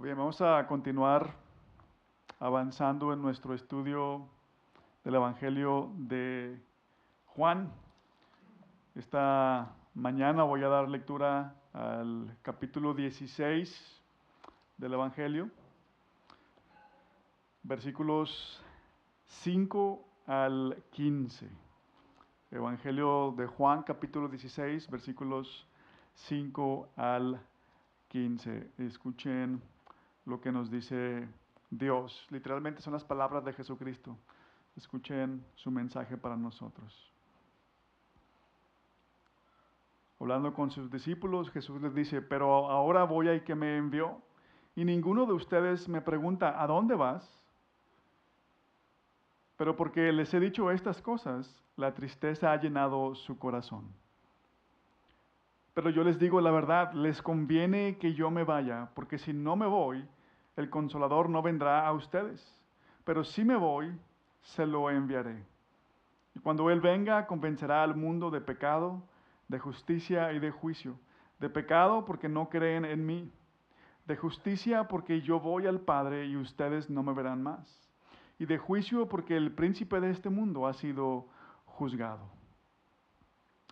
Bien, vamos a continuar avanzando en nuestro estudio del Evangelio de Juan. Esta mañana voy a dar lectura al capítulo 16 del Evangelio, versículos 5 al 15. Evangelio de Juan, capítulo 16, versículos 5 al 15. Escuchen lo que nos dice Dios. Literalmente son las palabras de Jesucristo. Escuchen su mensaje para nosotros. Hablando con sus discípulos, Jesús les dice: pero ahora voy al que me envió, y ninguno de ustedes me pregunta: ¿a dónde vas? Pero porque les he dicho estas cosas, la tristeza ha llenado su corazón. Pero yo les digo la verdad, les conviene que yo me vaya, porque si no me voy, el Consolador no vendrá a ustedes. Pero si me voy, se lo enviaré. Y cuando Él venga, convencerá al mundo de pecado, de justicia y de juicio. De pecado porque no creen en mí. De justicia porque yo voy al Padre y ustedes no me verán más. Y de juicio porque el príncipe de este mundo ha sido juzgado.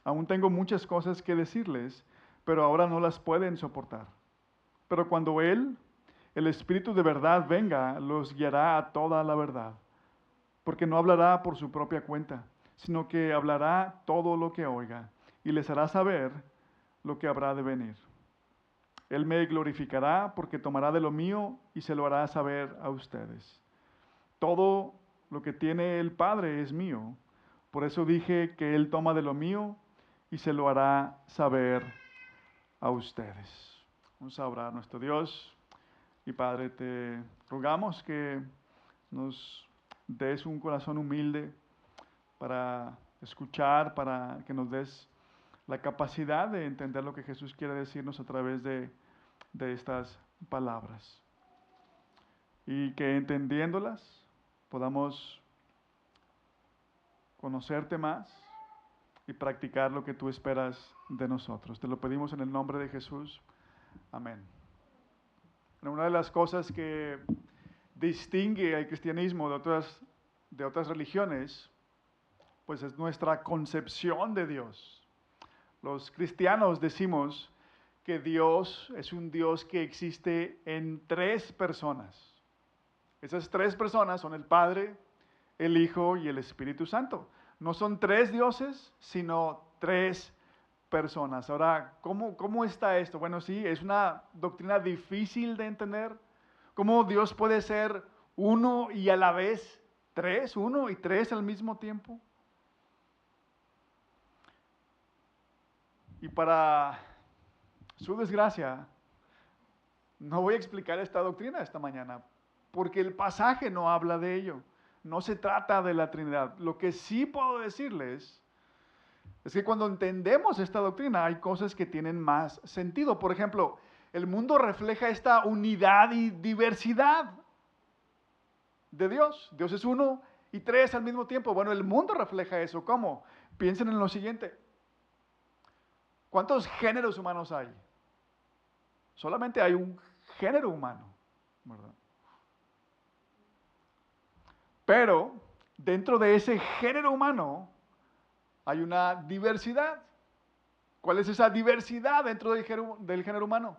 Aún tengo muchas cosas que decirles, pero ahora no las pueden soportar. Pero cuando Él, el Espíritu de verdad, venga, los guiará a toda la verdad. Porque no hablará por su propia cuenta, sino que hablará todo lo que oiga y les hará saber lo que habrá de venir. Él me glorificará porque tomará de lo mío y se lo hará saber a ustedes. Todo lo que tiene el Padre es mío. Por eso dije que Él toma de lo mío y se lo hará saber a ustedes. Vamos a orar. Nuestro Dios y Padre, te rogamos que nos des un corazón humilde para escuchar, para que nos des la capacidad de entender lo que Jesús quiere decirnos a través de estas palabras. Y que entendiéndolas podamos conocerte más y practicar lo que tú esperas de nosotros. Te lo pedimos en el nombre de Jesús. Amén. Una de las cosas que distingue al cristianismo de otras religiones, pues es nuestra concepción de Dios. Los cristianos decimos que Dios es un Dios que existe en tres personas. Esas tres personas son el Padre, el Hijo y el Espíritu Santo. No son tres dioses, sino tres personas. Ahora, ¿cómo está esto? Bueno, sí, es una doctrina difícil de entender. ¿Cómo Dios puede ser uno y a la vez tres? Uno y tres al mismo tiempo. Y para su desgracia, no voy a explicar esta doctrina esta mañana, porque el pasaje no habla de ello. No se trata de la Trinidad. Lo que sí puedo decirles es que cuando entendemos esta doctrina hay cosas que tienen más sentido. Por ejemplo, el mundo refleja esta unidad y diversidad de Dios. Dios es uno y tres al mismo tiempo. Bueno, el mundo refleja eso. ¿Cómo? Piensen en lo siguiente. ¿Cuántos géneros humanos hay? Solamente hay un género humano, ¿verdad? Pero dentro de ese género humano hay una diversidad. ¿Cuál es esa diversidad dentro del género humano?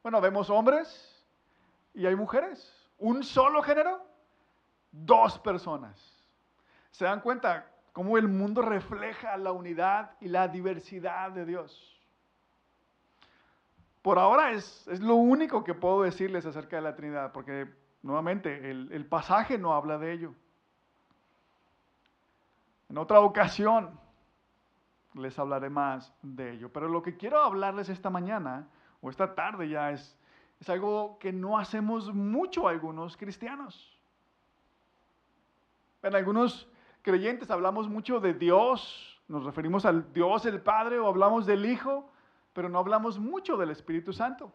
Bueno, vemos hombres y hay mujeres. Un solo género, dos personas. ¿Se dan cuenta cómo el mundo refleja la unidad y la diversidad de Dios? Por ahora es lo único que puedo decirles acerca de la Trinidad, porque nuevamente el pasaje no habla de ello. En otra ocasión les hablaré más de ello. Pero lo que quiero hablarles esta mañana, o esta tarde ya, es algo que no hacemos mucho algunos cristianos. En algunos creyentes hablamos mucho de Dios, nos referimos al Dios el Padre o hablamos del Hijo, pero no hablamos mucho del Espíritu Santo.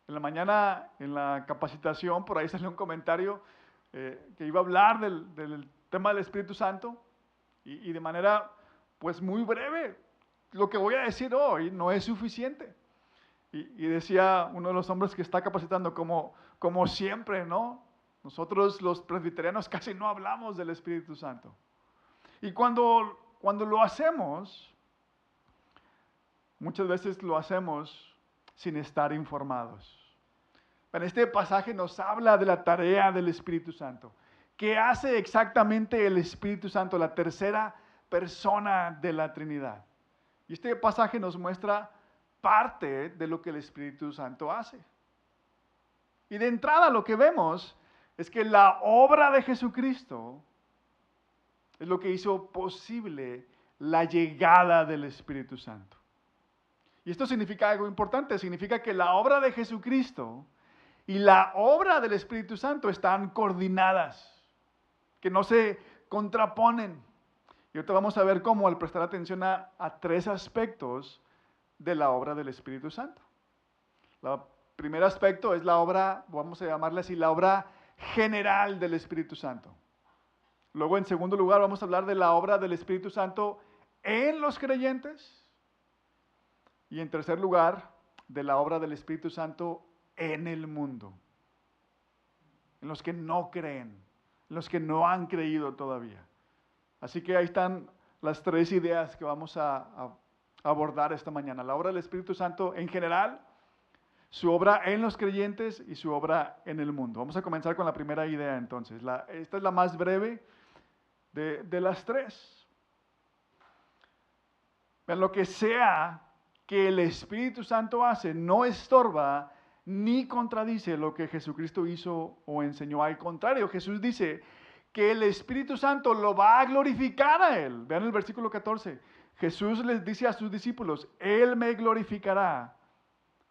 En la mañana, en la capacitación, por ahí salió un comentario que iba a hablar del tema del Espíritu Santo y de manera pues muy breve. Lo que voy a decir hoy no es suficiente. Y decía uno de los hombres que está capacitando, como siempre, ¿no? Nosotros los presbiterianos casi no hablamos del Espíritu Santo. Y cuando lo hacemos, muchas veces lo hacemos sin estar informados. En este pasaje nos habla de la tarea del Espíritu Santo. ¿Qué hace exactamente el Espíritu Santo, la tercera persona de la Trinidad? Y este pasaje nos muestra parte de lo que el Espíritu Santo hace. Y de entrada lo que vemos es que la obra de Jesucristo es lo que hizo posible la llegada del Espíritu Santo. Y esto significa algo importante, significa que la obra de Jesucristo y la obra del Espíritu Santo están coordinadas, que no se contraponen. Y ahorita vamos a ver cómo al prestar atención a tres aspectos de la obra del Espíritu Santo. El primer aspecto es la obra, vamos a llamarle así, la obra general del Espíritu Santo. Luego, en segundo lugar, vamos a hablar de la obra del Espíritu Santo en los creyentes. Y en tercer lugar, de la obra del Espíritu Santo en el mundo. En los que no creen, en los que no han creído todavía. Así que ahí están las tres ideas que vamos a abordar esta mañana. La obra del Espíritu Santo en general, su obra en los creyentes y su obra en el mundo. Vamos a comenzar con la primera idea entonces. Esta es la más breve de las tres. En lo que sea que el Espíritu Santo hace, no estorba ni contradice lo que Jesucristo hizo o enseñó. Al contrario, Jesús dice que el Espíritu Santo lo va a glorificar a Él. Vean el versículo 14. Jesús les dice a sus discípulos, Él me glorificará,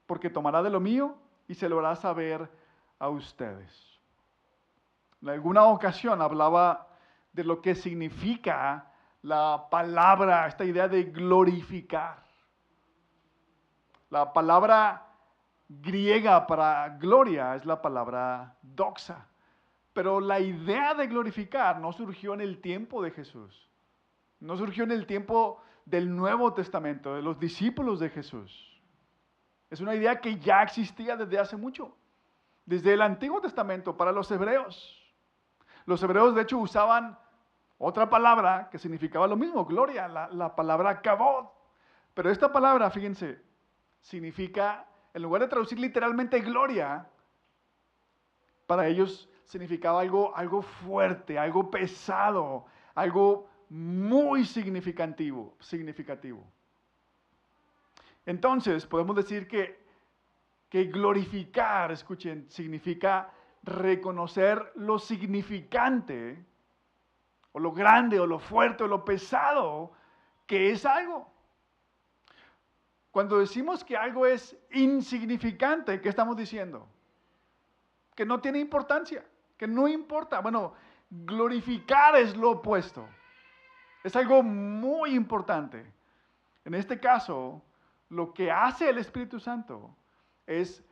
porque tomará de lo mío y se lo hará saber a ustedes. En alguna ocasión hablaba de lo que significa la palabra, esta idea de glorificar. La palabra griega para gloria es la palabra doxa. Pero la idea de glorificar no surgió en el tiempo de Jesús. No surgió en el tiempo del Nuevo Testamento, de los discípulos de Jesús. Es una idea que ya existía desde hace mucho. Desde el Antiguo Testamento para los hebreos. Los hebreos de hecho usaban otra palabra que significaba lo mismo, gloria, la palabra kabod. Pero esta palabra, fíjense, significa, en lugar de traducir literalmente gloria, para ellos significaba algo fuerte, algo pesado, algo muy significativo. Entonces, podemos decir que glorificar, escuchen, significa reconocer lo significante, o lo grande, o lo fuerte, o lo pesado que es algo. Cuando decimos que algo es insignificante, ¿qué estamos diciendo? Que no tiene importancia, que no importa. Bueno, glorificar es lo opuesto. Es algo muy importante. En este caso, lo que hace el Espíritu Santo es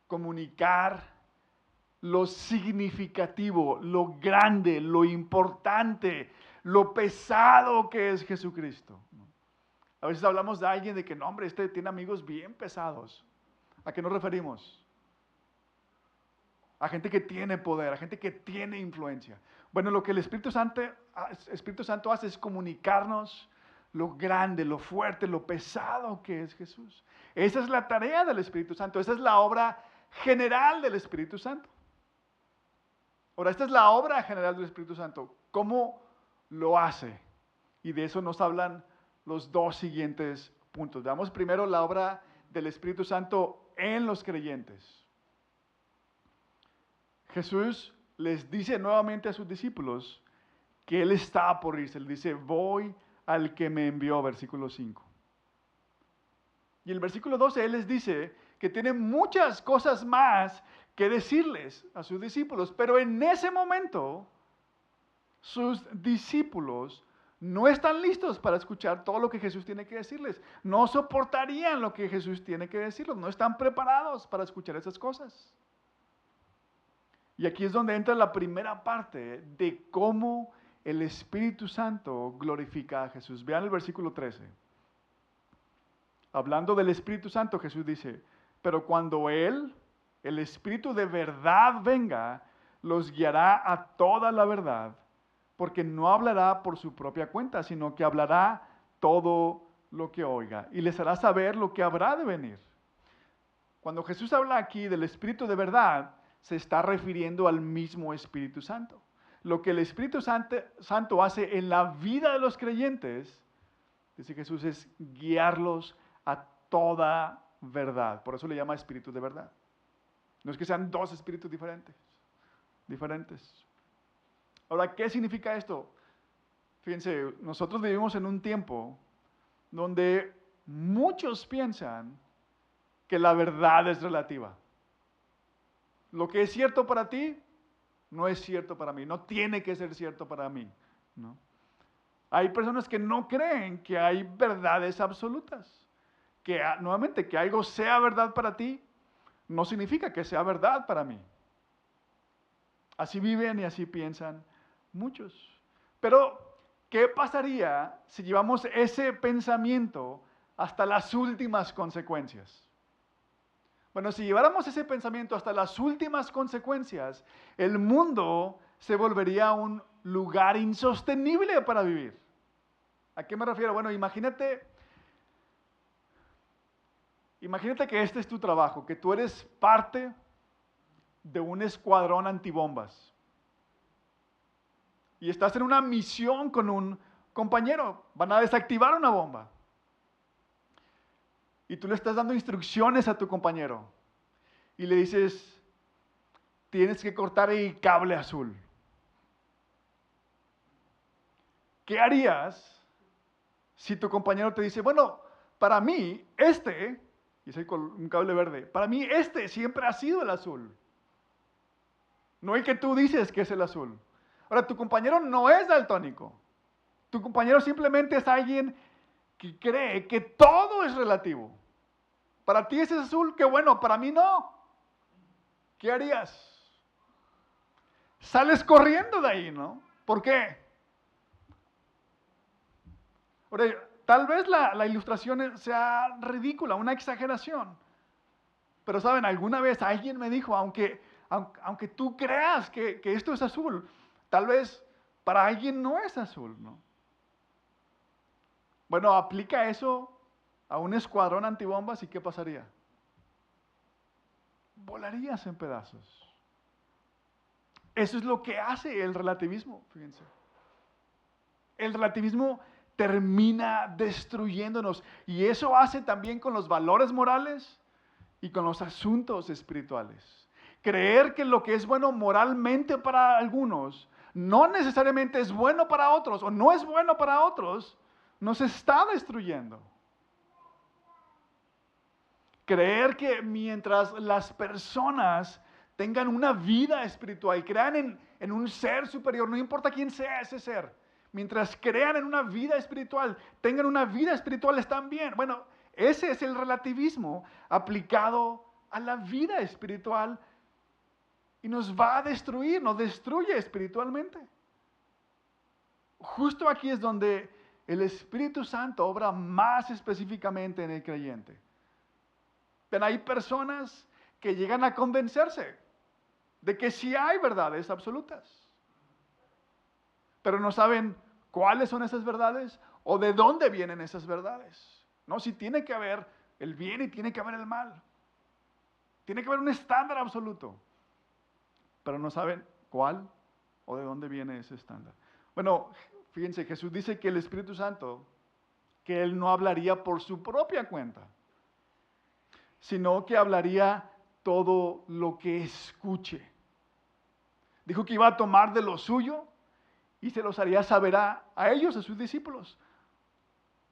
comunicar lo significativo, lo grande, lo importante, lo pesado que es Jesucristo. A veces hablamos de alguien de que, no, hombre, este tiene amigos bien pesados. ¿A qué nos referimos? A gente que tiene poder, a gente que tiene influencia. Bueno, lo que el Espíritu Santo hace es comunicarnos lo grande, lo fuerte, lo pesado que es Jesús. Esa es la tarea del Espíritu Santo. Esa es la obra general del Espíritu Santo. Ahora, esta es la obra general del Espíritu Santo. ¿Cómo lo hace? Y de eso nos hablan los dos siguientes puntos. Veamos primero la obra del Espíritu Santo en los creyentes. Jesús les dice nuevamente a sus discípulos que Él está por irse. Él dice, voy al que me envió, versículo 5. Y el versículo 12, Él les dice que tiene muchas cosas más que decirles a sus discípulos, pero en ese momento sus discípulos no están listos para escuchar todo lo que Jesús tiene que decirles. No soportarían lo que Jesús tiene que decirles. No están preparados para escuchar esas cosas. Y aquí es donde entra la primera parte de cómo el Espíritu Santo glorifica a Jesús. Vean el versículo 13. Hablando del Espíritu Santo, Jesús dice, Pero cuando Él, el Espíritu de verdad, venga, los guiará a toda la verdad, porque no hablará por su propia cuenta, sino que hablará todo lo que oiga y les hará saber lo que habrá de venir. Cuando Jesús habla aquí del Espíritu de verdad, se está refiriendo al mismo Espíritu Santo. Lo que el Espíritu Santo hace en la vida de los creyentes, dice Jesús, es guiarlos a toda verdad. Por eso le llama Espíritu de verdad. No es que sean dos espíritus diferentes. Ahora, ¿qué significa esto? Fíjense, nosotros vivimos en un tiempo donde muchos piensan que la verdad es relativa. Lo que es cierto para ti, no es cierto para mí. No tiene que ser cierto para mí, ¿no? Hay personas que no creen que hay verdades absolutas. Que nuevamente, que algo sea verdad para ti, no significa que sea verdad para mí. Así viven y así piensan muchos. Pero, ¿qué pasaría si llevamos ese pensamiento hasta las últimas consecuencias? Bueno, si lleváramos ese pensamiento hasta las últimas consecuencias, el mundo se volvería un lugar insostenible para vivir. ¿A qué me refiero? Bueno, imagínate que este es tu trabajo, que tú eres parte de un escuadrón antibombas. Y estás en una misión con un compañero, van a desactivar una bomba. Y tú le estás dando instrucciones a tu compañero. Y le dices, tienes que cortar el cable azul. ¿Qué harías si tu compañero te dice, bueno, para mí y es un cable verde, para mí siempre ha sido el azul. No el que tú dices que es el azul. Ahora, tu compañero no es daltónico. Tu compañero simplemente es alguien que cree que todo es relativo. Para ti ese es azul, qué bueno, para mí no. ¿Qué harías? Sales corriendo de ahí, ¿no? ¿Por qué? Ahora, tal vez la ilustración sea ridícula, una exageración. Pero saben, alguna vez alguien me dijo, aunque tú creas que esto es azul, tal vez para alguien no es azul, ¿no? Bueno, aplica eso a un escuadrón antibombas y ¿qué pasaría? Volarías en pedazos. Eso es lo que hace el relativismo, fíjense. El relativismo termina destruyéndonos y eso hace también con los valores morales y con los asuntos espirituales. Creer que lo que es bueno moralmente para algunos no necesariamente es bueno para otros o no es bueno para otros, nos está destruyendo. Creer que mientras las personas tengan una vida espiritual, crean en un ser superior, no importa quién sea ese ser, mientras crean en una vida espiritual, tengan una vida espiritual, están bien. Bueno, ese es el relativismo aplicado a la vida espiritual y nos va a destruir, nos destruye espiritualmente. Justo aquí es donde el Espíritu Santo obra más específicamente en el creyente. Pero hay personas que llegan a convencerse de que sí hay verdades absolutas, pero no saben cuáles son esas verdades o de dónde vienen esas verdades. No, si tiene que haber el bien y tiene que haber el mal. Tiene que haber un estándar absoluto, pero no saben cuál o de dónde viene ese estándar. Bueno, fíjense, Jesús dice que el Espíritu Santo, que Él no hablaría por su propia cuenta, sino que hablaría todo lo que escuche. Dijo que iba a tomar de lo suyo y se los haría saber a ellos, a sus discípulos.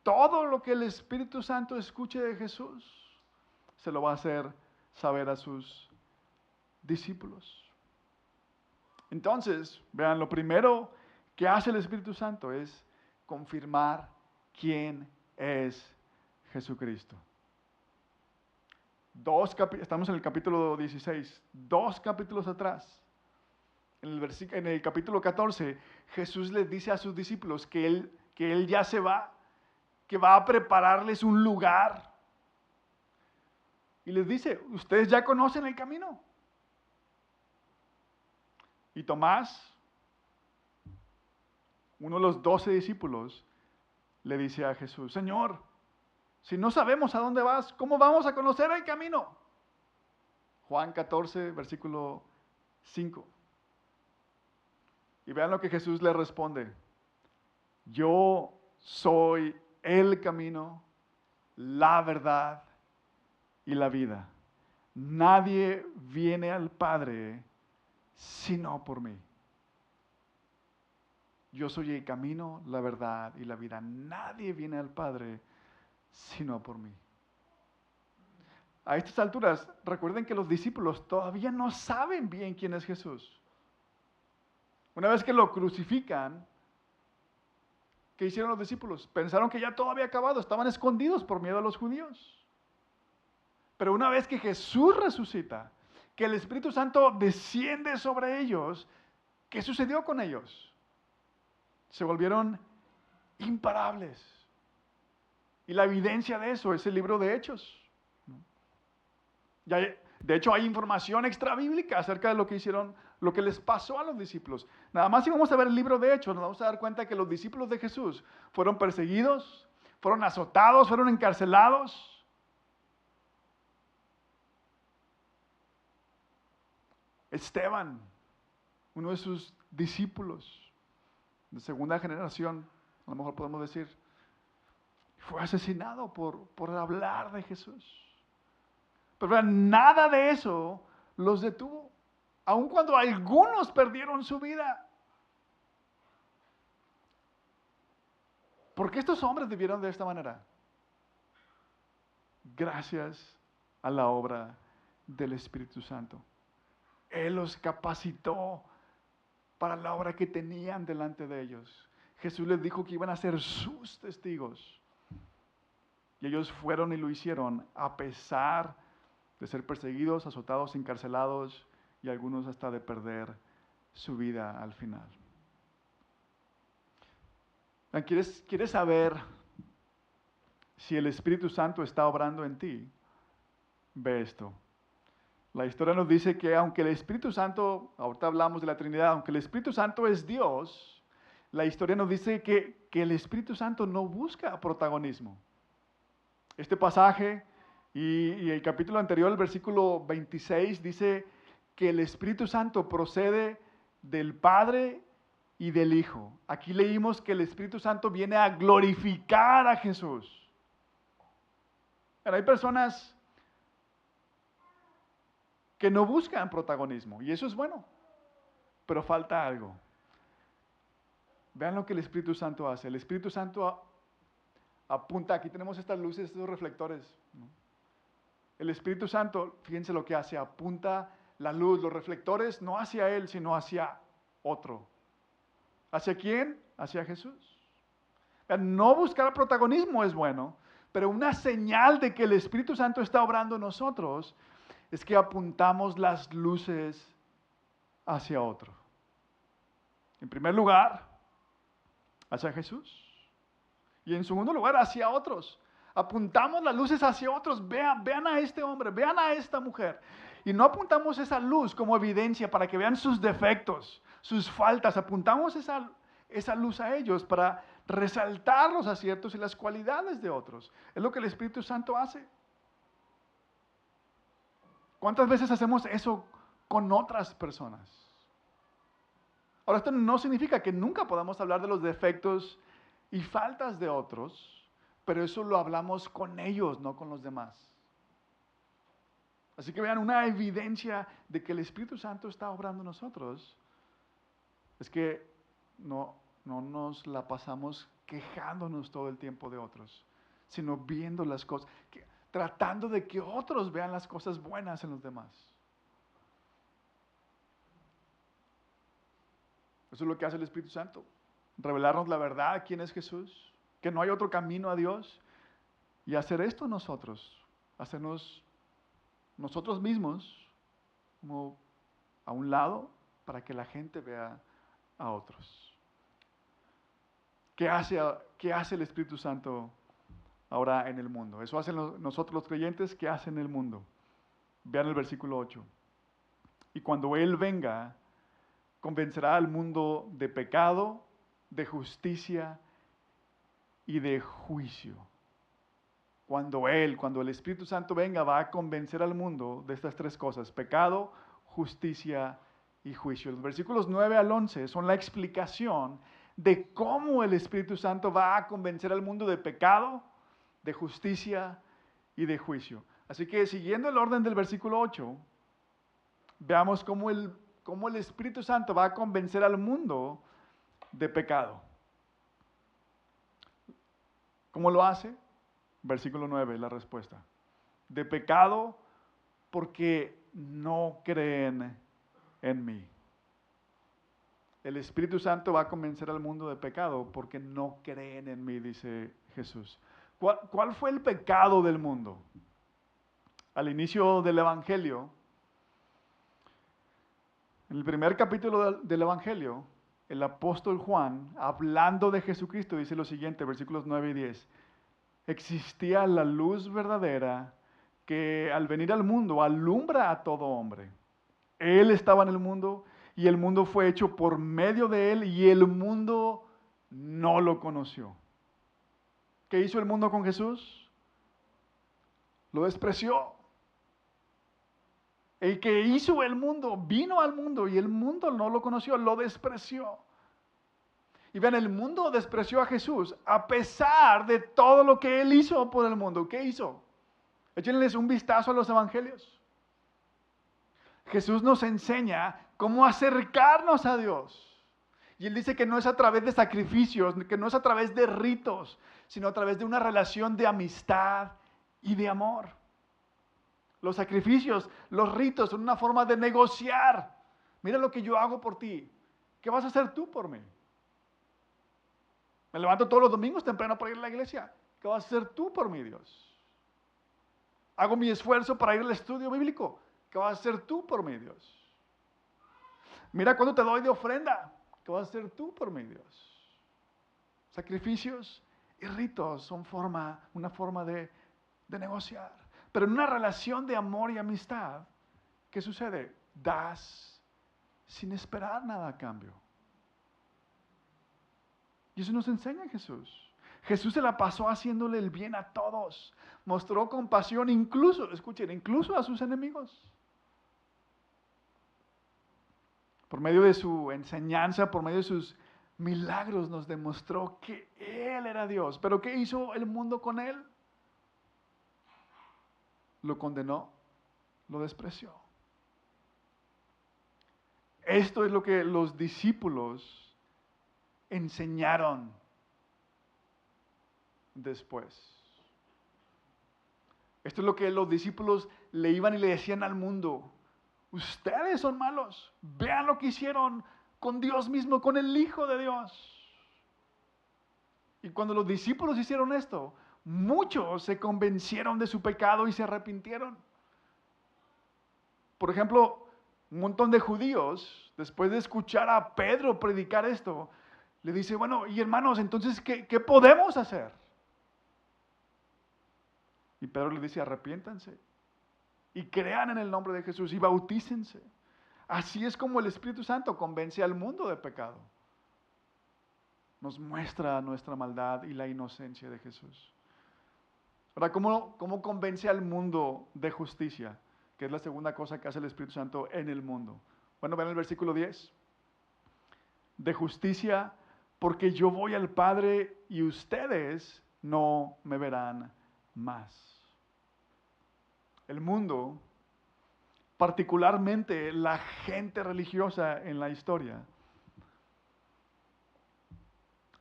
Todo lo que el Espíritu Santo escuche de Jesús, se lo va a hacer saber a sus discípulos. Entonces, vean, lo primero que hace el Espíritu Santo es confirmar quién es Jesucristo. Estamos en el capítulo 16, 2 capítulos atrás. En el capítulo 14, Jesús les dice a sus discípulos que Él ya se va, que va a prepararles un lugar. Y les dice, ustedes ya conocen el camino. Y Tomás, uno de los 12 discípulos, le dice a Jesús, Señor, si no sabemos a dónde vas, ¿cómo vamos a conocer el camino? Juan 14, versículo 5. Y vean lo que Jesús le responde. Yo soy el camino, la verdad y la vida. Nadie viene al Padre sino por mí. Yo soy el camino, la verdad y la vida. Nadie viene al Padre sino por mí. A estas alturas, recuerden que los discípulos todavía no saben bien quién es Jesús. Una vez que lo crucifican, ¿qué hicieron los discípulos? Pensaron que ya todo había acabado, estaban escondidos por miedo a los judíos. Pero una vez que Jesús resucita, que el Espíritu Santo desciende sobre ellos, ¿qué sucedió con ellos? Se volvieron imparables. Y la evidencia de eso es el libro de Hechos. De hecho, hay información extrabíblica acerca de lo que hicieron, lo que les pasó a los discípulos. Nada más si vamos a ver el libro de Hechos, nos vamos a dar cuenta que los discípulos de Jesús fueron perseguidos, fueron azotados, fueron encarcelados. Esteban, uno de sus discípulos de segunda generación, a lo mejor podemos decir, fue asesinado por hablar de Jesús. Pero vean, nada de eso los detuvo, aun cuando algunos perdieron su vida. ¿Por qué estos hombres vivieron de esta manera? Gracias a la obra del Espíritu Santo. Él los capacitó para la obra que tenían delante de ellos. Jesús les dijo que iban a ser sus testigos. Y ellos fueron y lo hicieron a pesar de ser perseguidos, azotados, encarcelados y algunos hasta de perder su vida al final. ¿Quieres saber si el Espíritu Santo está obrando en ti? Ve esto. La historia nos dice que aunque el Espíritu Santo, ahorita hablamos de la Trinidad, aunque el Espíritu Santo es Dios, la historia nos dice que el Espíritu Santo no busca protagonismo. Este pasaje y el capítulo anterior, el versículo 26, dice que el Espíritu Santo procede del Padre y del Hijo. Aquí leímos que el Espíritu Santo viene a glorificar a Jesús. Pero hay personas que no buscan protagonismo y eso es bueno, pero falta algo. Vean lo que el Espíritu Santo hace. El Espíritu Santo apunta, aquí tenemos estas luces, estos reflectores, ¿no? El Espíritu Santo, fíjense lo que hace, apunta la luz, los reflectores, no hacia Él, sino hacia otro. ¿Hacia quién? Hacia Jesús. No buscar protagonismo es bueno, pero una señal de que el Espíritu Santo está obrando en nosotros es que apuntamos las luces hacia otro. En primer lugar, hacia Jesús. Y en segundo lugar, hacia otros. Apuntamos las luces hacia otros. Vean a este hombre, vean a esta mujer. Y no apuntamos esa luz como evidencia para que vean sus defectos, sus faltas. Apuntamos esa luz a ellos para resaltar los aciertos y las cualidades de otros. Es lo que el Espíritu Santo hace. ¿Cuántas veces hacemos eso con otras personas? Ahora, esto no significa que nunca podamos hablar de los defectos y faltas de otros, pero eso lo hablamos con ellos, no con los demás. Así que vean, una evidencia de que el Espíritu Santo está obrando en nosotros es que no nos la pasamos quejándonos todo el tiempo de otros, sino viendo las cosas, tratando de que otros vean las cosas buenas en los demás. Eso es lo que hace el Espíritu Santo. Revelarnos la verdad, quién es Jesús, que no hay otro camino a Dios, y hacer esto nosotros, hacernos nosotros mismos como a un lado para que la gente vea a otros. ¿Qué hace el Espíritu Santo ahora en el mundo. Eso hacen nosotros los creyentes. ¿Qué hacen en el mundo? Vean el versículo 8. Y cuando Él venga, convencerá al mundo de pecado, de justicia y de juicio. Cuando el Espíritu Santo venga, va a convencer al mundo de estas tres cosas: pecado, justicia y juicio. Los versículos 9 al 11 son la explicación de cómo el Espíritu Santo va a convencer al mundo de pecado, de justicia y de juicio. Así que, siguiendo el orden del versículo 8, veamos cómo el Espíritu Santo va a convencer al mundo de pecado. ¿Cómo lo hace? Versículo 9, la respuesta. De pecado porque no creen en mí. El Espíritu Santo va a convencer al mundo de pecado porque no creen en mí, dice Jesús. ¿Cuál fue el pecado del mundo? Al inicio del Evangelio, en el primer capítulo del Evangelio, el apóstol Juan, hablando de Jesucristo, dice lo siguiente, versículos 9 y 10. Existía la luz verdadera que al venir al mundo alumbra a todo hombre. Él estaba en el mundo y el mundo fue hecho por medio de él y el mundo no lo conoció. ¿Qué hizo el mundo con Jesús? Lo despreció. El que hizo el mundo vino al mundo y el mundo no lo conoció, lo despreció. Y vean, el mundo despreció a Jesús a pesar de todo lo que Él hizo por el mundo. ¿Qué hizo? Échenles un vistazo a los evangelios. Jesús nos enseña cómo acercarnos a Dios. Y Él dice que no es a través de sacrificios, que no es a través de ritos, sino a través de una relación de amistad y de amor. Los sacrificios, los ritos son una forma de negociar. Mira lo que yo hago por ti. ¿Qué vas a hacer tú por mí? Me levanto todos los domingos temprano para ir a la iglesia. ¿Qué vas a hacer tú por mí, Dios? Hago mi esfuerzo para ir al estudio bíblico. ¿Qué vas a hacer tú por mí, Dios? Mira cuánto te doy de ofrenda. ¿Qué vas a hacer tú por mí, Dios? Sacrificios y ritos son una forma de negociar. Pero en una relación de amor y amistad, ¿qué sucede? Das sin esperar nada a cambio. Y eso nos enseña Jesús. Jesús se la pasó haciéndole el bien a todos. Mostró compasión incluso, escuchen, incluso a sus enemigos. Por medio de su enseñanza, por medio de sus milagros, nos demostró que Él era Dios. Pero ¿qué hizo el mundo con Él? Lo condenó, lo despreció. Esto es lo que los discípulos enseñaron después. Esto es lo que los discípulos le iban y le decían al mundo. Ustedes son malos. Vean lo que hicieron con Dios mismo, con el Hijo de Dios. Y cuando los discípulos hicieron esto, muchos se convencieron de su pecado y se arrepintieron. Por ejemplo, un montón de judíos, después de escuchar a Pedro predicar esto, le dice, bueno, y hermanos, entonces, ¿qué podemos hacer? Y Pedro le dice, arrepiéntanse y crean en el nombre de Jesús y bautícense. Así es como el Espíritu Santo convence al mundo de pecado. Nos muestra nuestra maldad y la inocencia de Jesús. Ahora, ¿cómo convence al mundo de justicia? Que es la segunda cosa que hace el Espíritu Santo en el mundo. Bueno, ven el versículo 10. De justicia, porque yo voy al Padre y ustedes no me verán más. El mundo, particularmente la gente religiosa en la historia,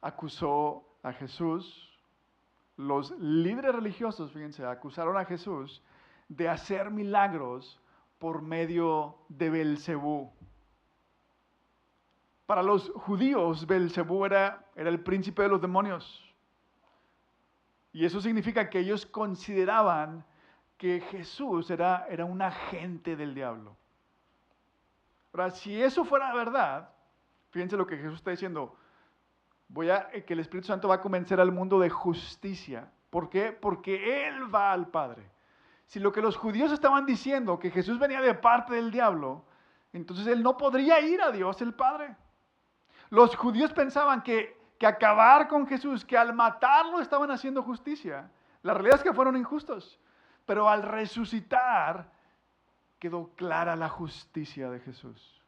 acusó a Jesús. Los líderes religiosos, fíjense, acusaron a Jesús de hacer milagros por medio de Belcebú. Para los judíos, Belcebú era el príncipe de los demonios. Y eso significa que ellos consideraban que Jesús era un agente del diablo. Ahora, si eso fuera verdad, fíjense lo que Jesús está diciendo. Que el Espíritu Santo va a convencer al mundo de justicia. ¿Por qué? Porque Él va al Padre. Si lo que los judíos estaban diciendo, que Jesús venía de parte del diablo, entonces Él no podría ir a Dios el Padre. Los judíos pensaban que acabar con Jesús, que al matarlo estaban haciendo justicia. La realidad es que fueron injustos. Pero al resucitar, quedó clara la justicia de Jesús.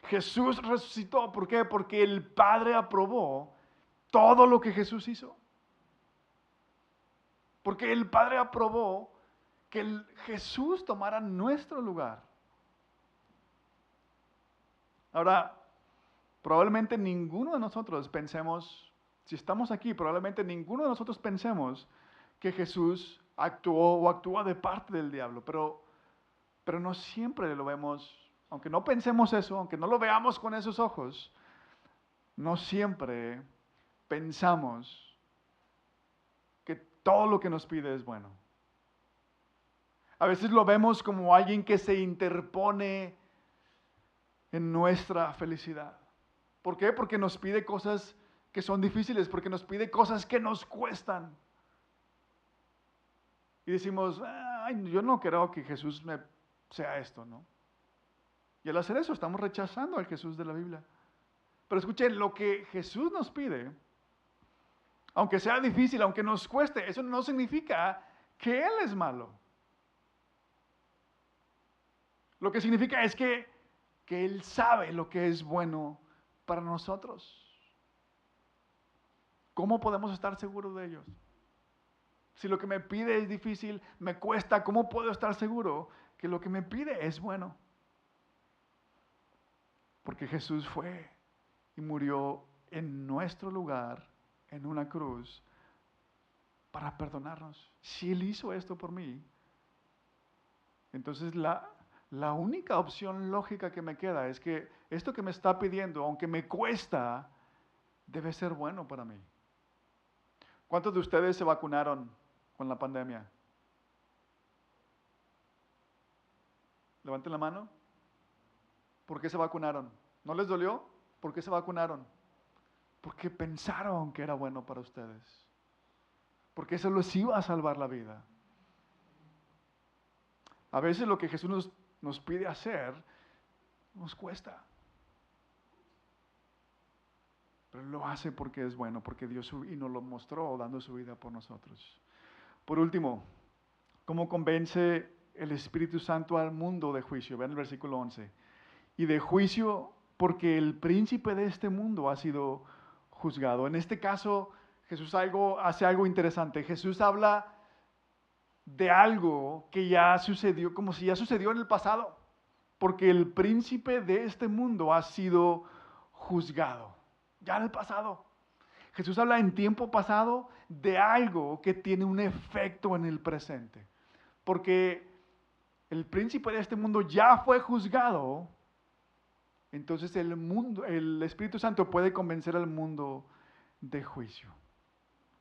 Jesús resucitó. ¿Por qué? Porque el Padre aprobó todo lo que Jesús hizo. Porque el Padre aprobó que Jesús tomara nuestro lugar. Ahora, probablemente ninguno de nosotros pensemos, si estamos aquí, probablemente ninguno de nosotros pensemos que Jesús actuó o actúa de parte del diablo, pero no siempre lo vemos, aunque no pensemos eso, aunque no lo veamos con esos ojos, no siempre pensamos que todo lo que nos pide es bueno. A veces lo vemos como alguien que se interpone en nuestra felicidad. ¿Por qué? Porque nos pide cosas que son difíciles, porque nos pide cosas que nos cuestan. Y decimos, ay, yo no creo que Jesús sea esto, ¿no? Y al hacer eso estamos rechazando al Jesús de la Biblia. Pero escuchen, lo que Jesús nos pide, aunque sea difícil, aunque nos cueste, eso no significa que Él es malo. Lo que significa es que Él sabe lo que es bueno para nosotros. ¿Cómo podemos estar seguros de ellos? Si lo que me pide es difícil, me cuesta, ¿cómo puedo estar seguro que lo que me pide es bueno? Porque Jesús fue y murió en nuestro lugar, en una cruz, para perdonarnos. Si Él hizo esto por mí, entonces la única opción lógica que me queda es que esto que me está pidiendo, aunque me cuesta, debe ser bueno para mí. ¿Cuántos de ustedes se vacunaron con la pandemia? Levanten la mano. ¿Por qué se vacunaron? ¿No les dolió? ¿Por qué se vacunaron? Porque pensaron que era bueno para ustedes. Porque eso les iba a salvar la vida. A veces lo que Jesús nos pide hacer nos cuesta. Pero Él lo hace porque es bueno, porque dio y nos lo mostró dando su vida por nosotros. Por último, ¿cómo convence el Espíritu Santo al mundo de juicio? Vean el versículo 11. Y de juicio porque el príncipe de este mundo ha sido juzgado. En este caso, Jesús hace algo interesante. Jesús habla de algo que ya sucedió, como si ya sucedió en el pasado. Porque el príncipe de este mundo ha sido juzgado. Ya en el pasado. Jesús habla en tiempo pasado de algo que tiene un efecto en el presente. Porque el príncipe de este mundo ya fue juzgado. Entonces el Espíritu Santo puede convencer al mundo de juicio.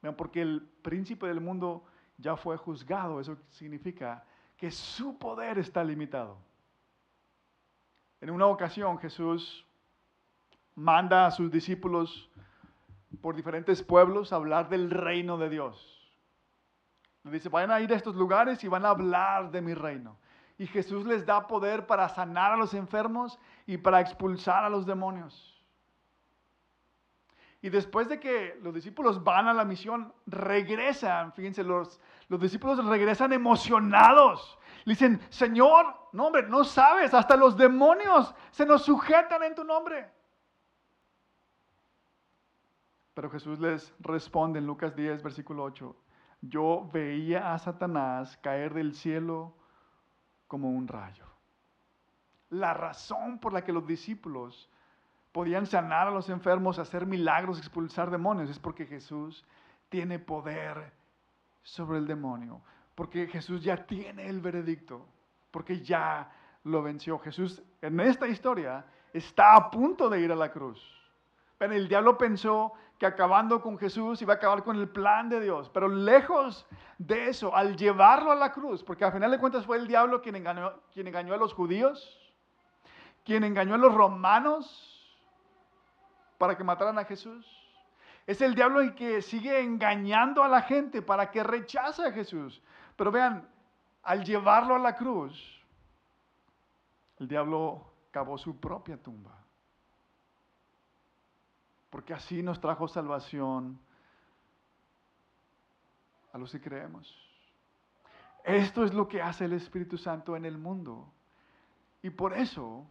Vean, porque el príncipe del mundo ya fue juzgado. Eso significa que su poder está limitado. En una ocasión Jesús manda a sus discípulos por diferentes pueblos a hablar del reino de Dios. Les dice, vayan a ir a estos lugares y van a hablar de mi reino. Y Jesús les da poder para sanar a los enfermos y para expulsar a los demonios. Y después de que los discípulos van a la misión, regresan, fíjense, los discípulos regresan emocionados. Le dicen, Señor, no hombre, no sabes, hasta los demonios se nos sujetan en tu nombre. Pero Jesús les responde en Lucas 10, versículo 8, yo veía a Satanás caer del cielo como un rayo. La razón por la que los discípulos podían sanar a los enfermos, hacer milagros, expulsar demonios, es porque Jesús tiene poder sobre el demonio. Porque Jesús ya tiene el veredicto. Porque ya lo venció. Jesús en esta historia está a punto de ir a la cruz. Pero el diablo pensó que acabando con Jesús iba a acabar con el plan de Dios. Pero lejos de eso, al llevarlo a la cruz, porque al final de cuentas fue el diablo quien engañó a los judíos, quien engañó a los romanos para que mataran a Jesús. Es el diablo el que sigue engañando a la gente para que rechace a Jesús. Pero vean, al llevarlo a la cruz, el diablo cavó su propia tumba. Porque así nos trajo salvación a los que creemos. Esto es lo que hace el Espíritu Santo en el mundo. Y por eso,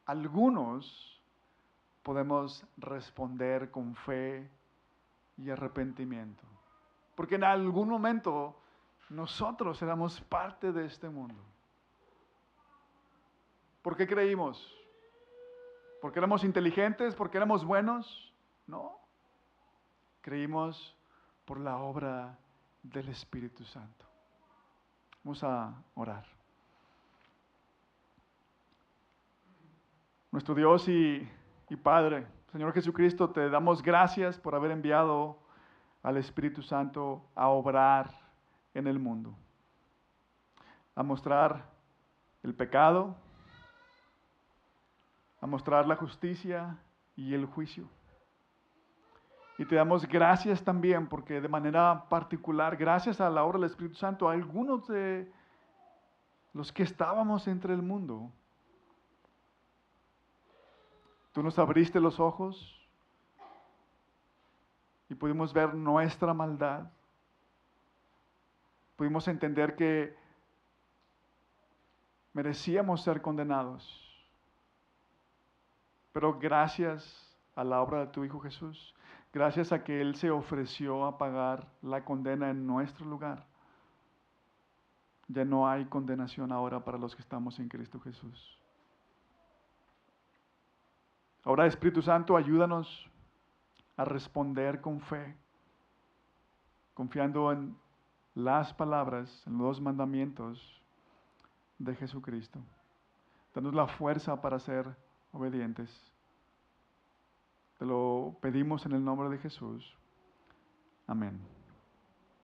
algunos podemos responder con fe y arrepentimiento. Porque en algún momento nosotros éramos parte de este mundo. ¿Por qué creímos? ¿Porque éramos inteligentes? ¿Porque éramos buenos? No. Creímos por la obra del Espíritu Santo. Vamos a orar. Nuestro Dios y Padre, Señor Jesucristo, te damos gracias por haber enviado al Espíritu Santo a obrar en el mundo, a mostrar el pecado, a mostrar la justicia y el juicio. Y te damos gracias también porque de manera particular, gracias a la obra del Espíritu Santo, algunos de los que estábamos entre el mundo, tú nos abriste los ojos y pudimos ver nuestra maldad. Pudimos entender que merecíamos ser condenados. Pero gracias a la obra de tu Hijo Jesús, gracias a que Él se ofreció a pagar la condena en nuestro lugar, ya no hay condenación ahora para los que estamos en Cristo Jesús. Ahora, Espíritu Santo, ayúdanos a responder con fe, confiando en las palabras, en los mandamientos de Jesucristo. Danos la fuerza para ser obedientes. Te lo pedimos en el nombre de Jesús. Amén.